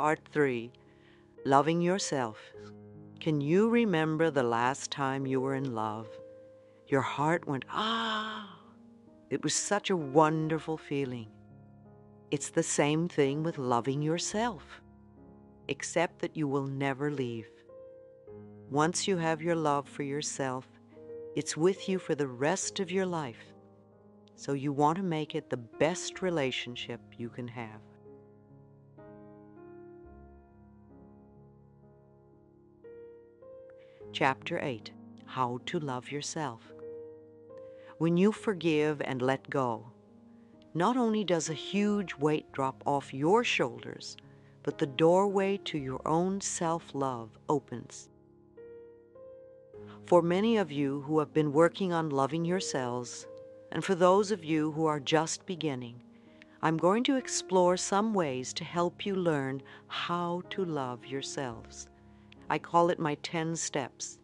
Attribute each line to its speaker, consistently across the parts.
Speaker 1: Part 3, Loving Yourself. Can you remember the last time you were in love? Your heart went, ah! It was such a wonderful feeling. It's the same thing with loving yourself, except that you will never leave. Once you have your love for yourself, it's with you for the rest of your life. So you want to make it the best relationship you can have. Chapter 8, How to Love Yourself. When you forgive and let go, not only does a huge weight drop off your shoulders, but the doorway to your own self-love opens. For many of you who have been working on loving yourselves, and for those of you who are just beginning, I'm going to explore some ways to help you learn how to love yourselves. I call it my 10 steps,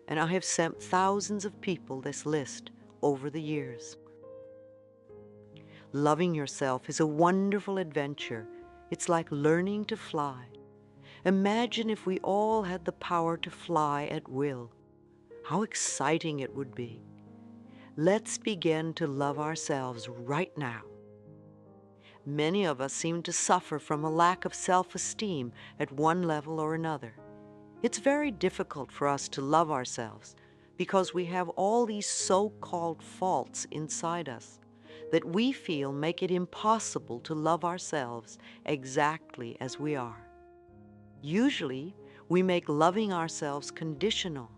Speaker 1: and I have sent thousands of people this list over the years. Loving yourself is a wonderful adventure. It's like learning to fly. Imagine if we all had the power to fly at will. How exciting it would be. Let's begin to love ourselves right now. Many of us seem to suffer from a lack of self-esteem at one level or another. It's very difficult for us to love ourselves because we have all these so-called faults inside us that we feel make it impossible to love ourselves exactly as we are. Usually, we make loving ourselves conditional,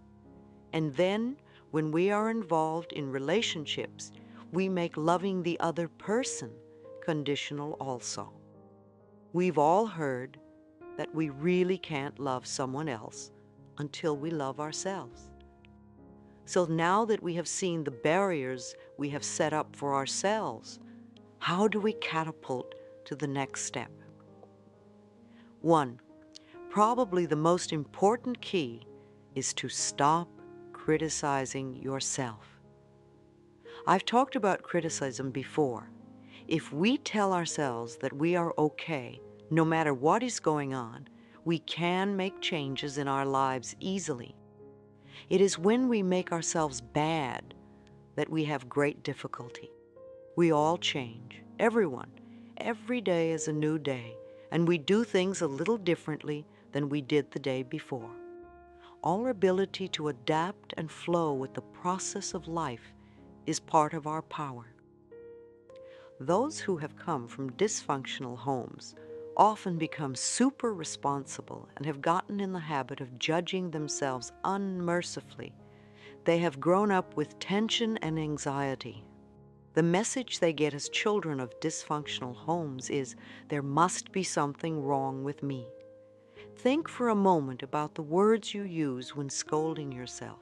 Speaker 1: and then when we are involved in relationships, we make loving the other person conditional also. We've all heard that we really can't love someone else until we love ourselves. So now that we have seen the barriers we have set up for ourselves, how do we catapult to the next step? 1. Probably the most important key is to stop criticizing yourself. I've talked about criticism before. If we tell ourselves that we are okay, no matter what is going on, we can make changes in our lives easily. It is when we make ourselves bad that we have great difficulty. We all change, everyone. Every day is a new day, and we do things a little differently than we did the day before. Our ability to adapt and flow with the process of life is part of our power. Those who have come from dysfunctional homes often become super responsible and have gotten in the habit of judging themselves unmercifully. They have grown up with tension and anxiety. The message they get as children of dysfunctional homes is, there must be something wrong with me. Think for a moment about the words you use when scolding yourself.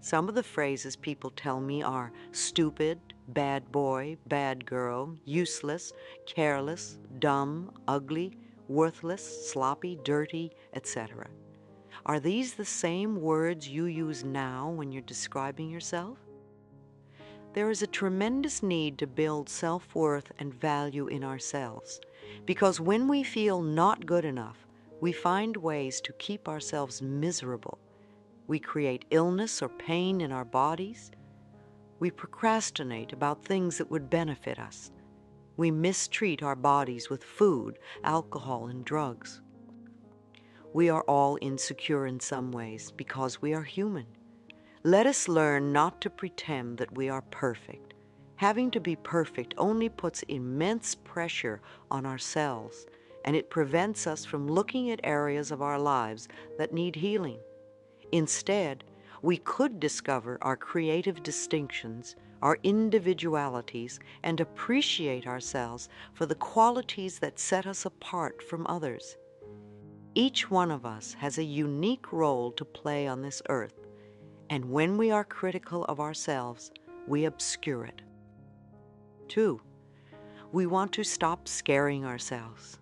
Speaker 1: Some of the phrases people tell me are stupid, bad boy, bad girl, useless, careless, dumb, ugly, worthless, sloppy, dirty, etc. Are these the same words you use now when you're describing yourself? There is a tremendous need to build self-worth and value in ourselves, because when we feel not good enough, we find ways to keep ourselves miserable. We create illness or pain in our bodies. We procrastinate about things that would benefit us. We mistreat our bodies with food, alcohol, and drugs. We are all insecure in some ways because we are human. Let us learn not to pretend that we are perfect. Having to be perfect only puts immense pressure on ourselves, and it prevents us from looking at areas of our lives that need healing. Instead, we could discover our creative distinctions, our individualities, and appreciate ourselves for the qualities that set us apart from others. Each one of us has a unique role to play on this earth, and when we are critical of ourselves, we obscure it. 2. We want to stop scaring ourselves.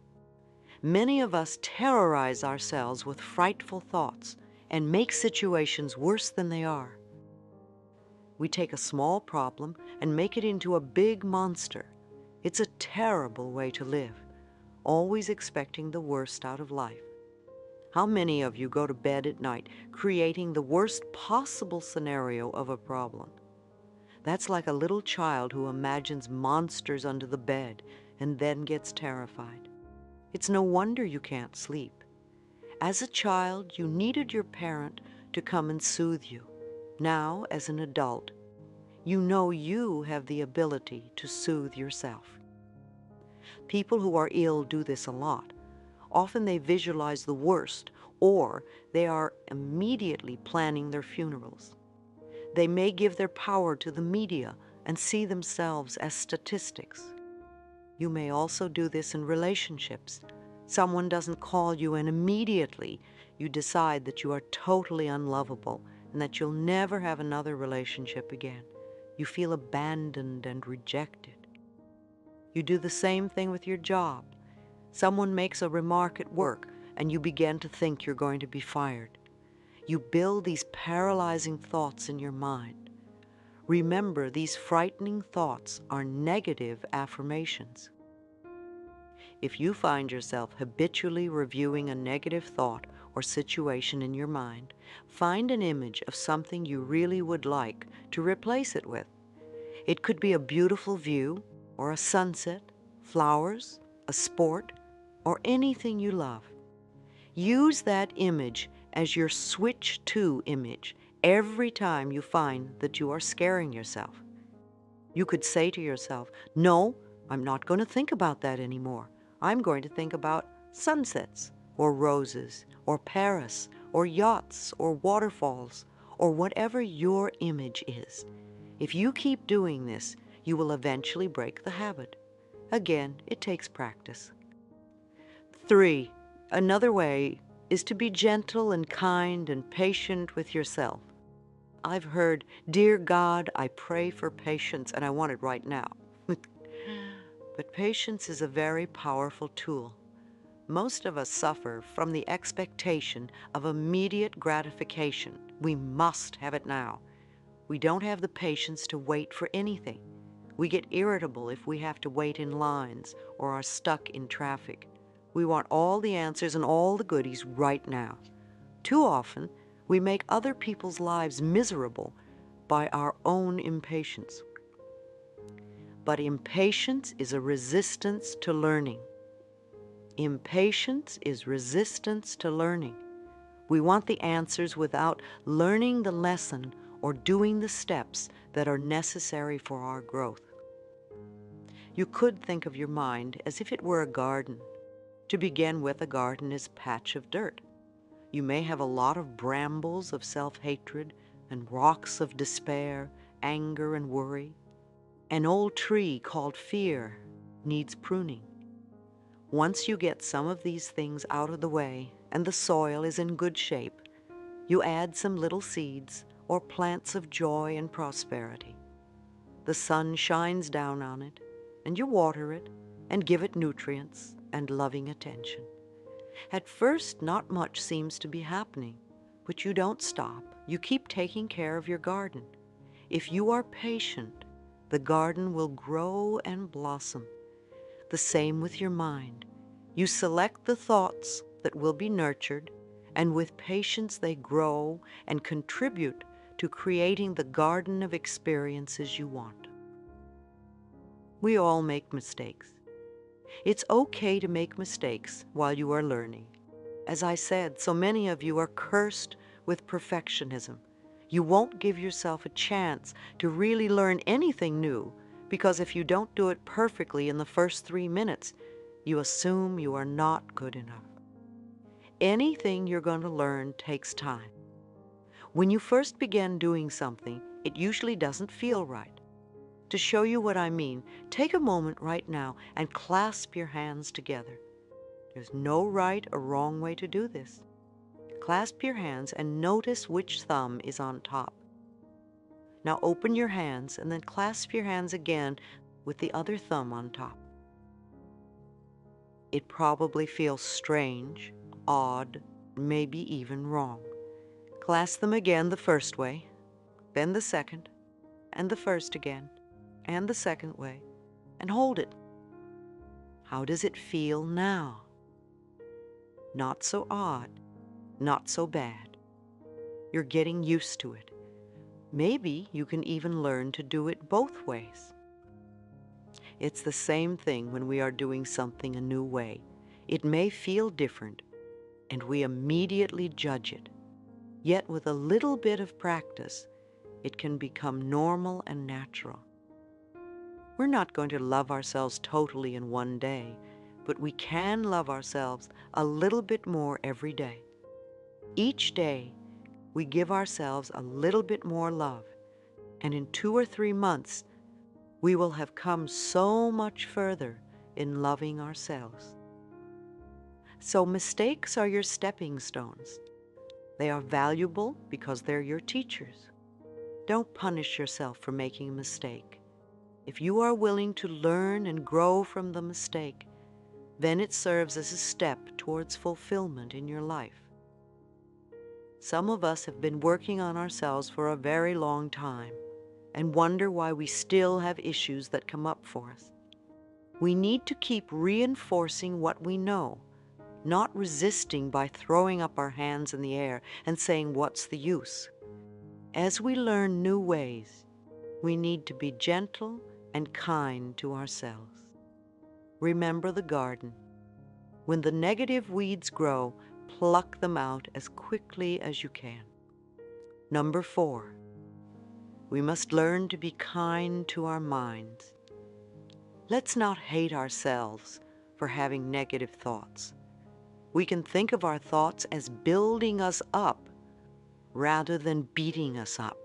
Speaker 1: Many of us terrorize ourselves with frightful thoughts and make situations worse than they are. We take a small problem and make it into a big monster. It's a terrible way to live. always expecting the worst out of life. How many of you go to bed at night creating the worst possible scenario of a problem? That's like a little child who imagines monsters under the bed and then gets terrified. It's no wonder you can't sleep. As a child, you needed your parent to come and soothe you. Now, as an adult, you know you have the ability to soothe yourself. People who are ill do this a lot. Often they visualize the worst, or they are immediately planning their funerals. They may give their power to the media and see themselves as statistics. You may also do this in relationships. Someone doesn't call you and immediately you decide that you are totally unlovable and that you'll never have another relationship again. You feel abandoned and rejected. You do the same thing with your job. Someone makes a remark at work and you begin to think you're going to be fired. You build these paralyzing thoughts in your mind. Remember, these frightening thoughts are negative affirmations. If you find yourself habitually reviewing a negative thought or situation in your mind, find an image of something you really would like to replace it with. It could be a beautiful view, or a sunset, flowers, a sport, or anything you love. Use that image as your switch to image every time you find that you are scaring yourself. You could say to yourself, "No, I'm not going to think about that anymore. I'm going to think about sunsets, or roses, or Paris, or yachts, or waterfalls, or whatever your image is." If you keep doing this, you will eventually break the habit. Again, it takes practice. 3. Another way is to be gentle and kind and patient with yourself. I've heard, "Dear God, I pray for patience, and I want it right now." But patience is a very powerful tool. Most of us suffer from the expectation of immediate gratification. We must have it now. We don't have the patience to wait for anything. We get irritable if we have to wait in lines or are stuck in traffic. We want all the answers and all the goodies right now. Too often, we make other people's lives miserable by our own impatience. But impatience is a resistance to learning. Impatience is resistance to learning. We want the answers without learning the lesson or doing the steps that are necessary for our growth. You could think of your mind as if it were a garden. To begin with, a garden is a patch of dirt. You may have a lot of brambles of self-hatred and rocks of despair, anger, and worry. An old tree called fear needs pruning. Once you get some of these things out of the way and the soil is in good shape, you add some little seeds or plants of joy and prosperity. The sun shines down on it, and you water it and give it nutrients and loving attention. At first, not much seems to be happening, but you don't stop. You keep taking care of your garden. If you are patient, the garden will grow and blossom. The same with your mind. You select the thoughts that will be nurtured, and with patience they grow and contribute to creating the garden of experiences you want. We all make mistakes. It's okay to make mistakes while you are learning. As I said, so many of you are cursed with perfectionism. You won't give yourself a chance to really learn anything new because if you don't do it perfectly in the first 3 minutes, you assume you are not good enough. Anything you're going to learn takes time. When you first begin doing something, it usually doesn't feel right. To show you what I mean, take a moment right now and clasp your hands together. There's no right or wrong way to do this. Clasp your hands and notice which thumb is on top. Now open your hands and then clasp your hands again with the other thumb on top. It probably feels strange, odd, maybe even wrong. Clasp them again the first way, then the second, and the first again, and the second way, and hold it. How does it feel now? Not so odd, not so bad. You're getting used to it. Maybe you can even learn to do it both ways. It's the same thing when we are doing something a new way. It may feel different, and we immediately judge it. Yet with a little bit of practice, it can become normal and natural. We're not going to love ourselves totally in one day, but we can love ourselves a little bit more every day. Each day, we give ourselves a little bit more love, and in 2 or 3 months, we will have come so much further in loving ourselves. So mistakes are your stepping stones. They are valuable because they're your teachers. Don't punish yourself for making a mistake. If you are willing to learn and grow from the mistake, then it serves as a step towards fulfillment in your life. Some of us have been working on ourselves for a very long time and wonder why we still have issues that come up for us. We need to keep reinforcing what we know, not resisting by throwing up our hands in the air and saying, "What's the use?" As we learn new ways, we need to be gentle and kind to ourselves. Remember the garden. When the negative weeds grow, pluck them out as quickly as you can. Number 4, we must learn to be kind to our minds. Let's not hate ourselves for having negative thoughts. We can think of our thoughts as building us up rather than beating us up.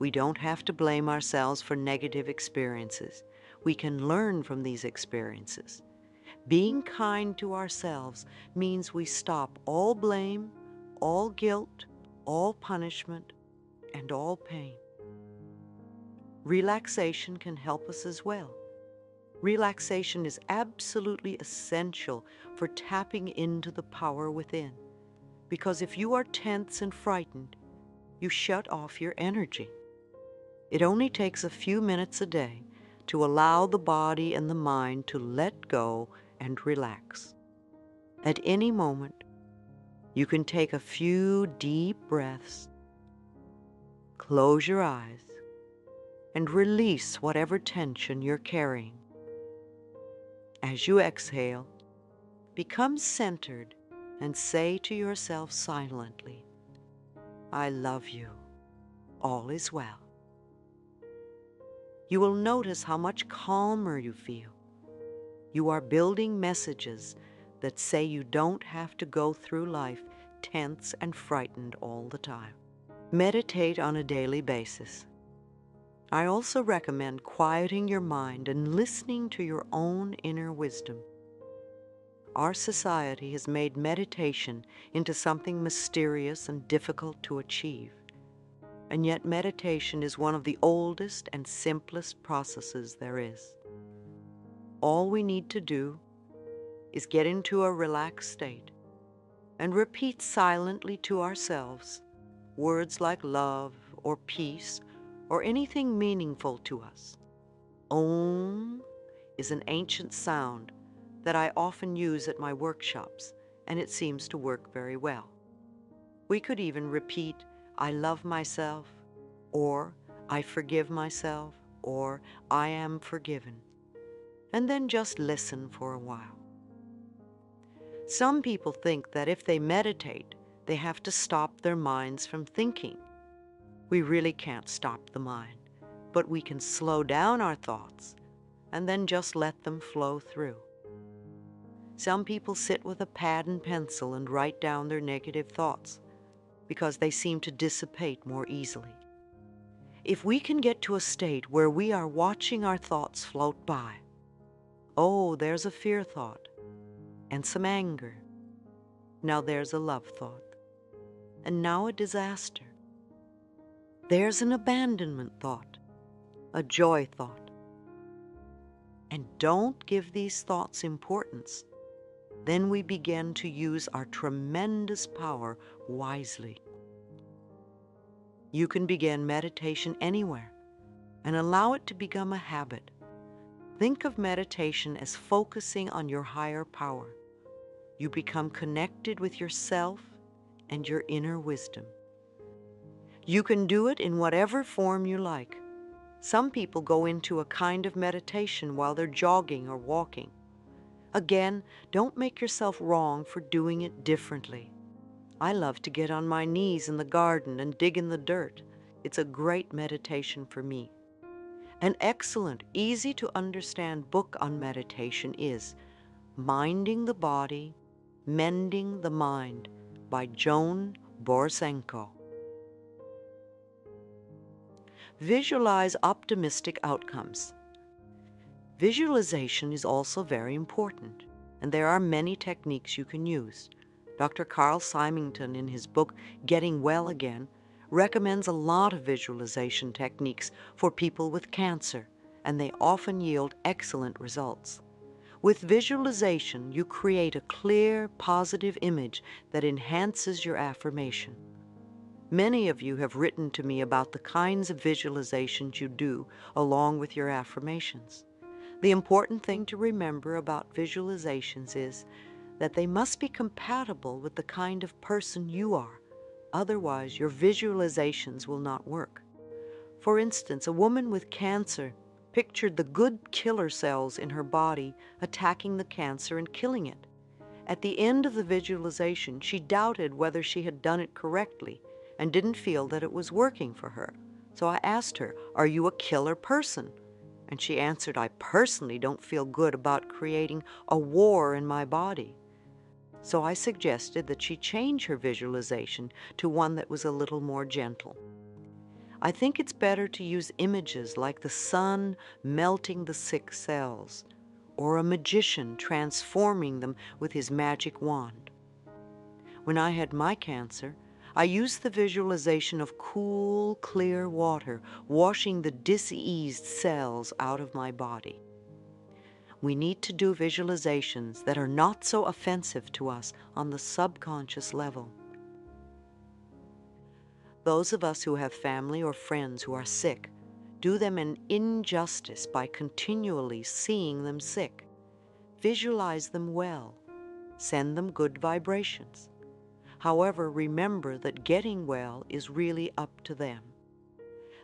Speaker 1: We don't have to blame ourselves for negative experiences. We can learn from these experiences. Being kind to ourselves means we stop all blame, all guilt, all punishment, and all pain. Relaxation can help us as well. Relaxation is absolutely essential for tapping into the power within, because if you are tense and frightened, you shut off your energy. It only takes a few minutes a day to allow the body and the mind to let go and relax. At any moment, you can take a few deep breaths, close your eyes, and release whatever tension you're carrying. As you exhale, become centered and say to yourself silently, "I love you. All is well." You will notice how much calmer you feel. You are building messages that say you don't have to go through life tense and frightened all the time. Meditate on a daily basis. I also recommend quieting your mind and listening to your own inner wisdom. Our society has made meditation into something mysterious and difficult to achieve. And yet meditation is one of the oldest and simplest processes there is. All we need to do is get into a relaxed state and repeat silently to ourselves words like love or peace or anything meaningful to us. Om is an ancient sound that I often use at my workshops, and it seems to work very well. We could even repeat, "I love myself," or "I forgive myself," or "I am forgiven," and then just listen for a while. Some people think that if they meditate, they have to stop their minds from thinking. We really can't stop the mind, but we can slow down our thoughts and then just let them flow through. Some people sit with a pad and pencil and write down their negative thoughts because they seem to dissipate more easily. If we can get to a state where we are watching our thoughts float by, oh, there's a fear thought and some anger. Now there's a love thought, and now a disaster. There's an abandonment thought, a joy thought. And don't give these thoughts importance. Then we begin to use our tremendous power wisely. You can begin meditation anywhere and allow it to become a habit. Think of meditation as focusing on your higher power. You become connected with yourself and your inner wisdom. You can do it in whatever form you like. Some people go into a kind of meditation while they're jogging or walking. Again, don't make yourself wrong for doing it differently. I love to get on my knees in the garden and dig in the dirt. It's a great meditation for me. An excellent, easy to understand book on meditation is Minding the Body, Mending the Mind by Joan Borysenko. Visualize optimistic outcomes. Visualization is also very important, and there are many techniques you can use. Dr. Carl Symington, in his book Getting Well Again, recommends a lot of visualization techniques for people with cancer, and they often yield excellent results. With visualization, you create a clear, positive image that enhances your affirmation. Many of you have written to me about the kinds of visualizations you do along with your affirmations. The important thing to remember about visualizations is that they must be compatible with the kind of person you are. Otherwise, your visualizations will not work. For instance, a woman with cancer pictured the good killer cells in her body attacking the cancer and killing it. At the end of the visualization, she doubted whether she had done it correctly and didn't feel that it was working for her. So I asked her, "Are you a killer person?" And she answered, "I personally don't feel good about creating a war in my body." So I suggested that she change her visualization to one that was a little more gentle. I think it's better to use images like the sun melting the sick cells, or a magician transforming them with his magic wand. When I had my cancer, I used the visualization of cool, clear water washing the diseased cells out of my body. We need to do visualizations that are not so offensive to us on the subconscious level. Those of us who have family or friends who are sick do them an injustice by continually seeing them sick. Visualize them well. Send them good vibrations. However, remember that getting well is really up to them.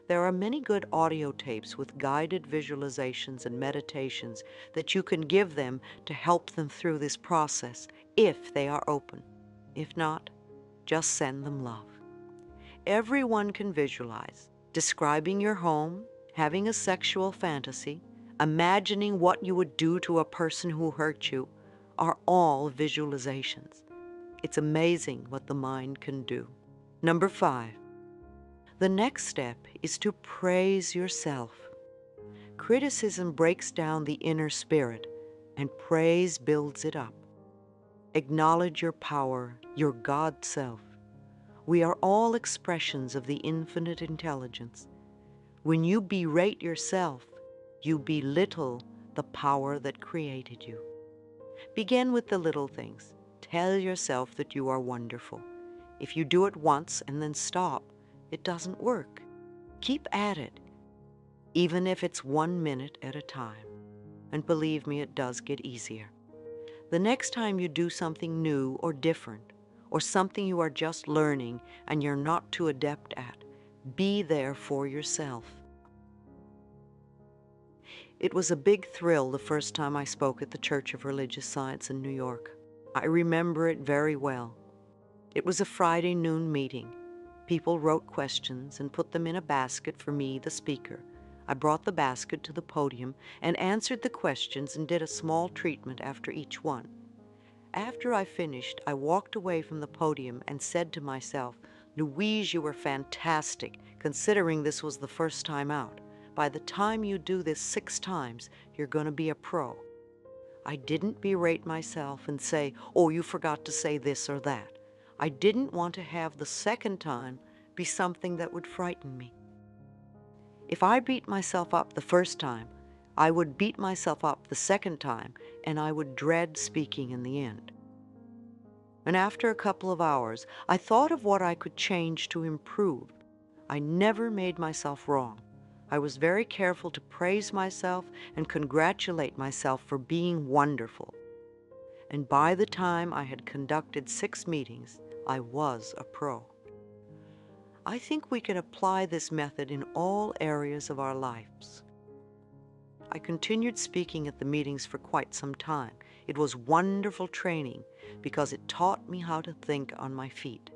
Speaker 1: There are many good audio tapes with guided visualizations and meditations that you can give them to help them through this process, if they are open. If not, just send them love. Everyone can visualize. Describing your home, having a sexual fantasy, imagining what you would do to a person who hurt you, are all visualizations. It's amazing what the mind can do. Number 5. The next step is to praise yourself. Criticism breaks down the inner spirit, and praise builds it up. Acknowledge your power, your God self. We are all expressions of the infinite intelligence. When you berate yourself, you belittle the power that created you. Begin with the little things. Tell yourself that you are wonderful. If you do it once and then stop, it doesn't work. Keep at it, even if it's 1 minute at a time. And believe me, it does get easier. The next time you do something new or different, or something you are just learning and you're not too adept at, be there for yourself. It was a big thrill the first time I spoke at the Church of Religious Science in New York. I remember it very well. It was a Friday noon meeting. People wrote questions and put them in a basket for me, the speaker. I brought the basket to the podium and answered the questions and did a small treatment after each one. After I finished, I walked away from the podium and said to myself, "Louise, you were fantastic, considering this was the first time out. By the time you do this 6 times, you're going to be a pro." I didn't berate myself and say, "Oh, you forgot to say this or that." I didn't want to have the second time be something that would frighten me. If I beat myself up the first time, I would beat myself up the second time, and I would dread speaking in the end. And after a couple of hours, I thought of what I could change to improve. I never made myself wrong. I was very careful to praise myself and congratulate myself for being wonderful. And by the time I had conducted 6 meetings, I was a pro. I think we can apply this method in all areas of our lives. I continued speaking at the meetings for quite some time. It was wonderful training because it taught me how to think on my feet.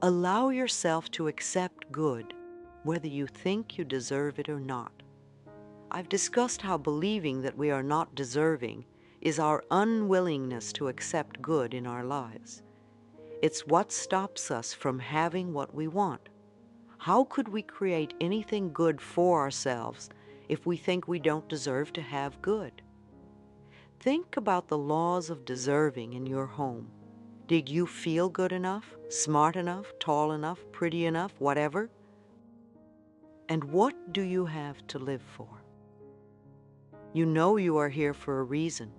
Speaker 1: Allow yourself to accept good, whether you think you deserve it or not. I've discussed how believing that we are not deserving is our unwillingness to accept good in our lives. It's what stops us from having what we want. How could we create anything good for ourselves if we think we don't deserve to have good? Think about the laws of deserving in your home. Did you feel good enough, smart enough, tall enough, pretty enough, whatever? And what do you have to live for? You know you are here for a reason,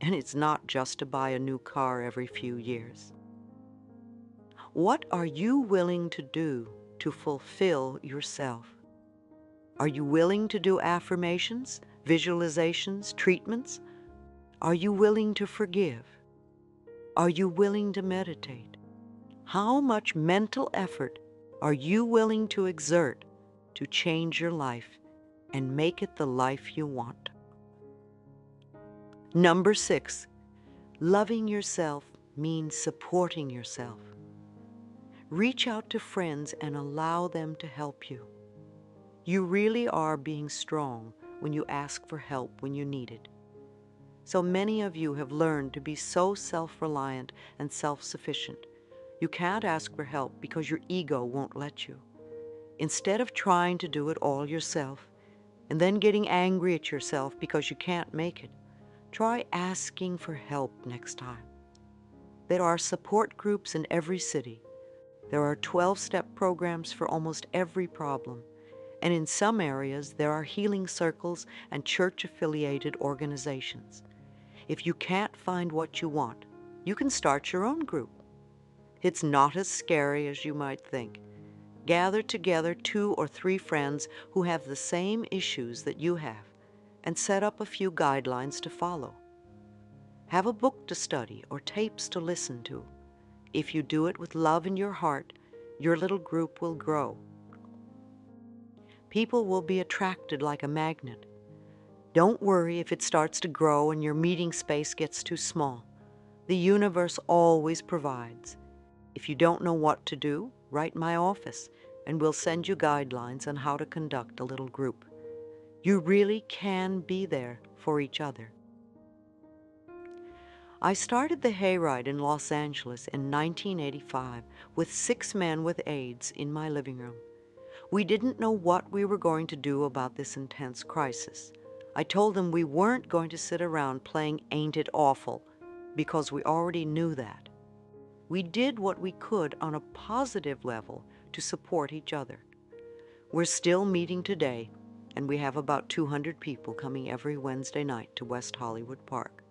Speaker 1: and it's not just to buy a new car every few years. What are you willing to do to fulfill yourself? Are you willing to do affirmations, visualizations, treatments? Are you willing to forgive? Are you willing to meditate? How much mental effort are you willing to exert to change your life and make it the life you want? Number 6, loving yourself means supporting yourself. Reach out to friends and allow them to help you. You really are being strong when you ask for help when you need it. So many of you have learned to be so self-reliant and self-sufficient. You can't ask for help because your ego won't let you. Instead of trying to do it all yourself and then getting angry at yourself because you can't make it, try asking for help next time. There are support groups in every city. There are 12-step programs for almost every problem. And in some areas, there are healing circles and church-affiliated organizations. If you can't find what you want, you can start your own group. It's not as scary as you might think. Gather together 2 or 3 friends who have the same issues that you have and set up a few guidelines to follow. Have a book to study or tapes to listen to. If you do it with love in your heart, your little group will grow. People will be attracted like a magnet. Don't worry if it starts to grow and your meeting space gets too small. The universe always provides. If you don't know what to do, write my office, and we'll send you guidelines on how to conduct a little group. You really can be there for each other. I started the Hayride in Los Angeles in 1985 with 6 men with AIDS in my living room. We didn't know what we were going to do about this intense crisis. I told them we weren't going to sit around playing Ain't It Awful, because we already knew that. We did what we could on a positive level to support each other. We're still meeting today, and we have about 200 people coming every Wednesday night to West Hollywood Park.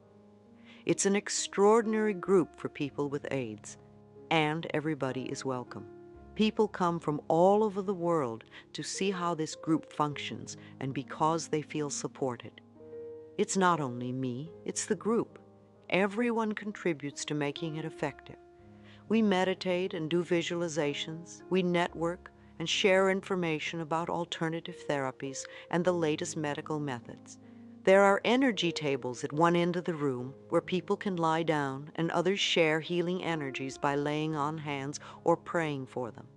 Speaker 1: It's an extraordinary group for people with AIDS, and everybody is welcome. People come from all over the world to see how this group functions and because they feel supported. It's not only me, it's the group. Everyone contributes to making it effective. We meditate and do visualizations, we network and share information about alternative therapies and the latest medical methods. There are energy tables at one end of the room where people can lie down and others share healing energies by laying on hands or praying for them.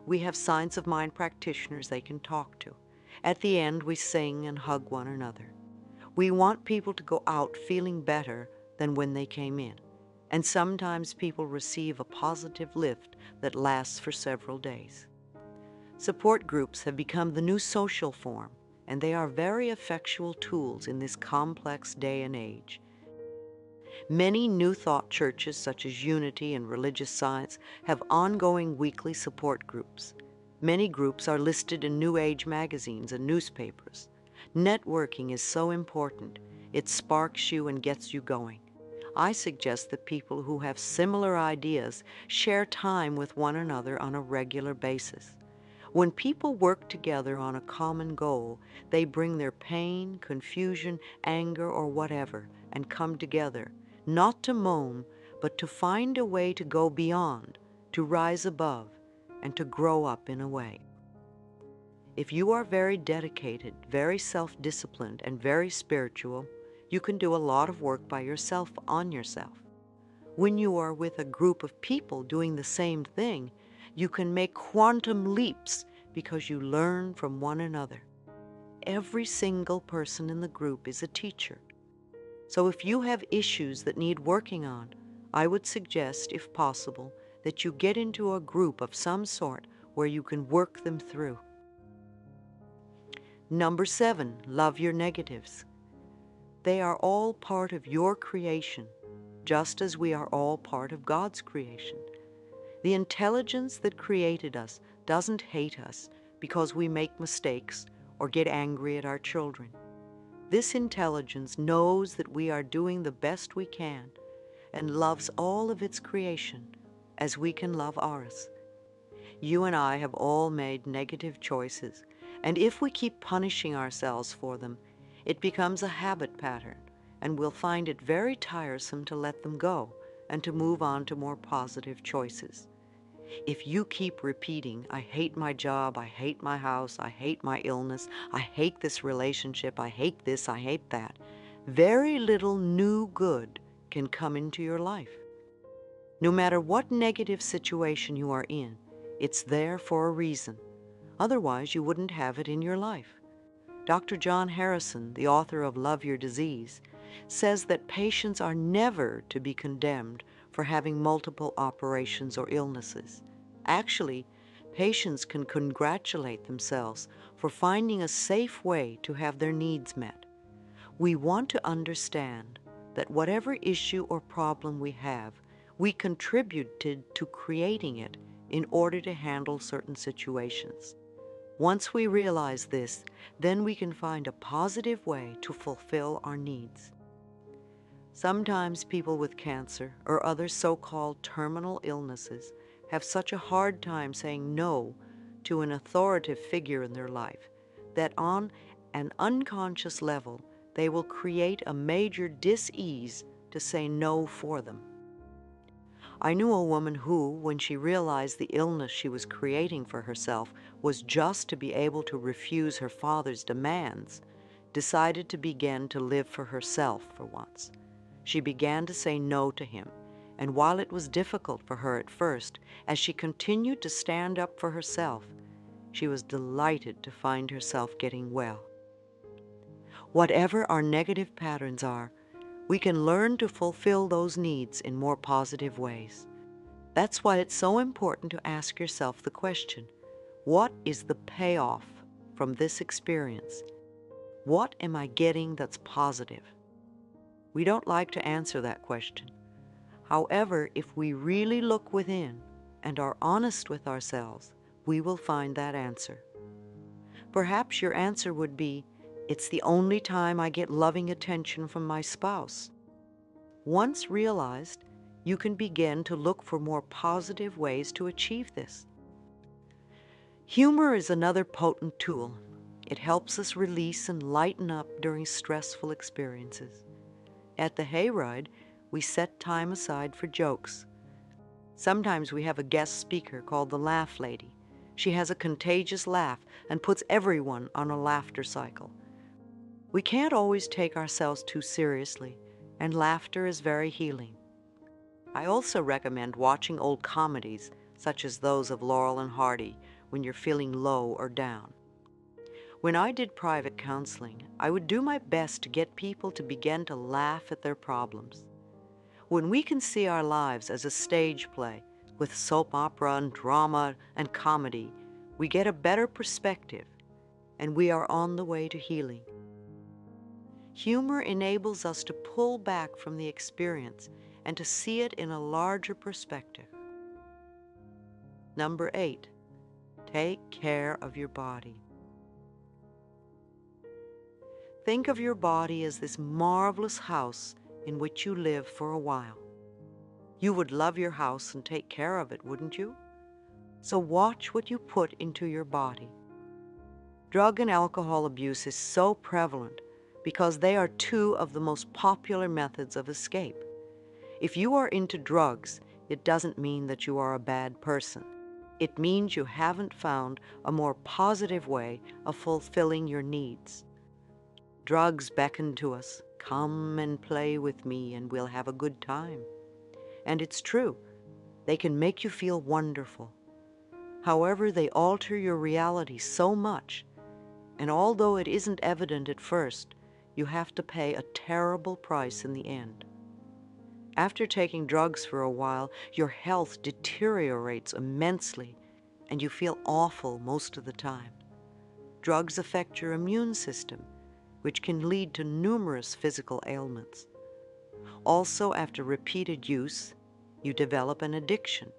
Speaker 1: We have Science of Mind practitioners they can talk to. At the end, we sing and hug one another. We want people to go out feeling better than when they came in. And sometimes people receive a positive lift that lasts for several days. Support groups have become the new social form, and they are very effectual tools in this complex day and age. Many New Thought churches, such as Unity and Religious Science, have ongoing weekly support groups. Many groups are listed in New Age magazines and newspapers. Networking is so important. It sparks you and gets you going. I suggest that people who have similar ideas share time with one another on a regular basis. When people work together on a common goal, they bring their pain, confusion, anger, or whatever, and come together, not to moan, but to find a way to go beyond, to rise above, and to grow up in a way. If you are very dedicated, very self-disciplined, and very spiritual, you can do a lot of work by yourself on yourself. When you are with a group of people doing the same thing, you can make quantum leaps because you learn from one another. Every single person in the group is a teacher. So if you have issues that need working on, I would suggest, if possible, that you get into a group of some sort where you can work them through. Number 7, love your negatives. They are all part of your creation, just as we are all part of God's creation. The intelligence that created us doesn't hate us because we make mistakes or get angry at our children. This intelligence knows that we are doing the best we can and loves all of its creation as we can love ours. You and I have all made negative choices, and if we keep punishing ourselves for them, it becomes a habit pattern, and we'll find it very tiresome to let them go and to move on to more positive choices. If you keep repeating, I hate my job, I hate my house, I hate my illness, I hate this relationship, I hate this, I hate that, very little new good can come into your life. No matter what negative situation you are in, it's there for a reason. Otherwise, you wouldn't have it in your life. Dr. John Harrison, the author of Love Your Disease, says that patients are never to be condemned for having multiple operations or illnesses. Actually, patients can congratulate themselves for finding a safe way to have their needs met. We want to understand that whatever issue or problem we have, we contributed to creating it in order to handle certain situations. Once we realize this, then we can find a positive way to fulfill our needs. Sometimes people with cancer or other so-called terminal illnesses have such a hard time saying no to an authoritative figure in their life that on an unconscious level, they will create a major dis-ease to say no for them. I knew a woman who, when she realized the illness she was creating for herself was just to be able to refuse her father's demands, decided to begin to live for herself for once. She began to say no to him, and while it was difficult for her at first, as she continued to stand up for herself, she was delighted to find herself getting well. Whatever our negative patterns are, we can learn to fulfill those needs in more positive ways. That's why it's so important to ask yourself the question, what is the payoff from this experience? What am I getting that's positive? We don't like to answer that question. However, if we really look within and are honest with ourselves, we will find that answer. Perhaps your answer would be, it's the only time I get loving attention from my spouse. Once realized, you can begin to look for more positive ways to achieve this. Humor is another potent tool. It helps us release and lighten up during stressful experiences. At the Hayride, we set time aside for jokes. Sometimes we have a guest speaker called the Laugh Lady. She has a contagious laugh and puts everyone on a laughter cycle. We can't always take ourselves too seriously, and laughter is very healing. I also recommend watching old comedies, such as those of Laurel and Hardy, when you're feeling low or down. When I did private counseling, I would do my best to get people to begin to laugh at their problems. When we can see our lives as a stage play, with soap opera and drama and comedy, we get a better perspective, and we are on the way to healing. Humor enables us to pull back from the experience and to see it in a larger perspective. Number 8, take care of your body. Think of your body as this marvelous house in which you live for a while. You would love your house and take care of it, wouldn't you? So watch what you put into your body. Drug and alcohol abuse is so prevalent because they are two of the most popular methods of escape. If you are into drugs, it doesn't mean that you are a bad person. It means you haven't found a more positive way of fulfilling your needs. Drugs beckon to us, "Come and play with me and we'll have a good time." And it's true, they can make you feel wonderful. However, they alter your reality so much, and although it isn't evident at first, you have to pay a terrible price in the end. After taking drugs for a while, your health deteriorates immensely, and you feel awful most of the time. Drugs affect your immune system, which can lead to numerous physical ailments. Also, after repeated use, you develop an addiction,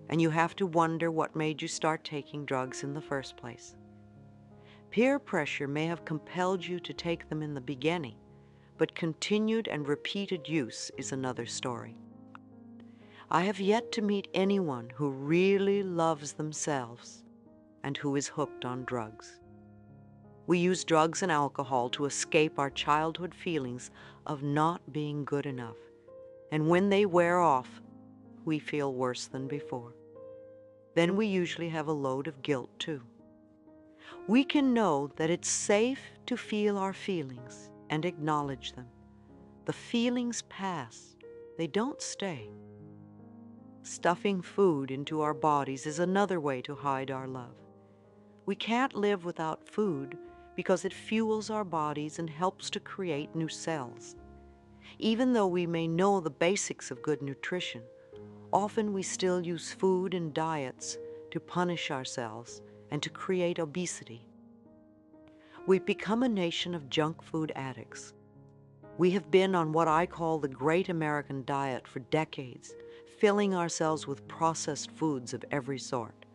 Speaker 1: and you have to wonder what made you start taking drugs in the first place. Peer pressure may have compelled you to take them in the beginning, but continued and repeated use is another story. I have yet to meet anyone who really loves themselves and who is hooked on drugs. We use drugs and alcohol to escape our childhood feelings of not being good enough, and when they wear off, we feel worse than before. Then we usually have a load of guilt too. We can know that it's safe to feel our feelings and acknowledge them. The feelings pass, they don't stay. Stuffing food into our bodies is another way to hide our love. We can't live without food because it fuels our bodies and helps to create new cells. Even though we may know the basics of good nutrition, often we still use food and diets to punish ourselves and to create obesity. We've become a nation of junk food addicts. We have been on what I call the Great American Diet for decades, filling ourselves with processed foods of every sort.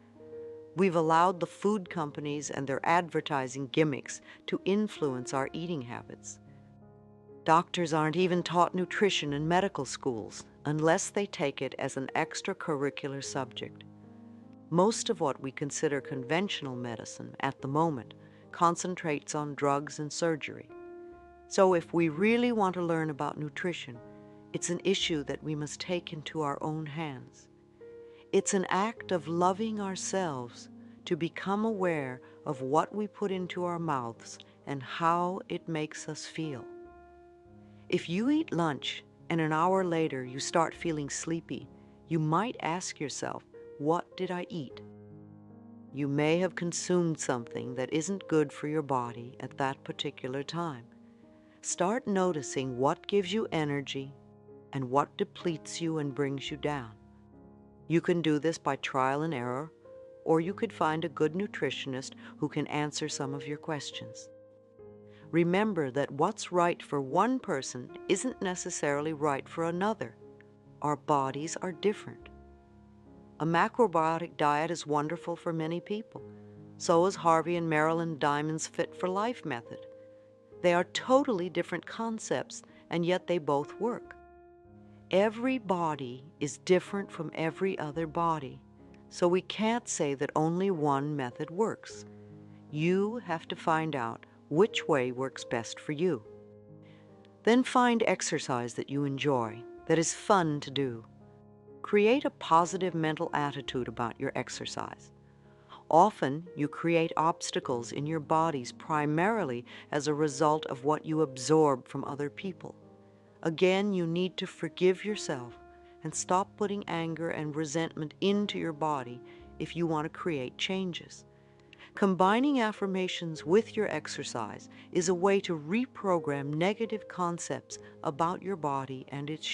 Speaker 1: We've allowed the food companies and their advertising gimmicks to influence our eating habits. Doctors aren't even taught nutrition in medical schools unless they take it as an extracurricular subject. Most of what we consider conventional medicine at the moment concentrates on drugs and surgery. So if we really want to learn about nutrition, it's an issue that we must take into our own hands. It's an act of loving ourselves to become aware of what we put into our mouths and how it makes us feel. If you eat lunch and an hour later you start feeling sleepy, you might ask yourself, "What did I eat?" You may have consumed something that isn't good for your body at that particular time. Start noticing what gives you energy and what depletes you and brings you down. You can do this by trial and error, or you could find a good nutritionist who can answer some of your questions. Remember that what's right for one person isn't necessarily right for another. Our bodies are different. A macrobiotic diet is wonderful for many people. So is Harvey and Marilyn Diamond's Fit for Life method. They are totally different concepts, and yet they both work. Every body is different from every other body, so we can't say that only one method works. You have to find out which way works best for you. Then find exercise that you enjoy, that is fun to do. Create a positive mental attitude about your exercise. Often, you create obstacles in your bodies primarily as a result of what you absorb from other people. Again, you need to forgive yourself and stop putting anger and resentment into your body if you want to create changes. Combining affirmations with your exercise is a way to reprogram negative concepts about your body and its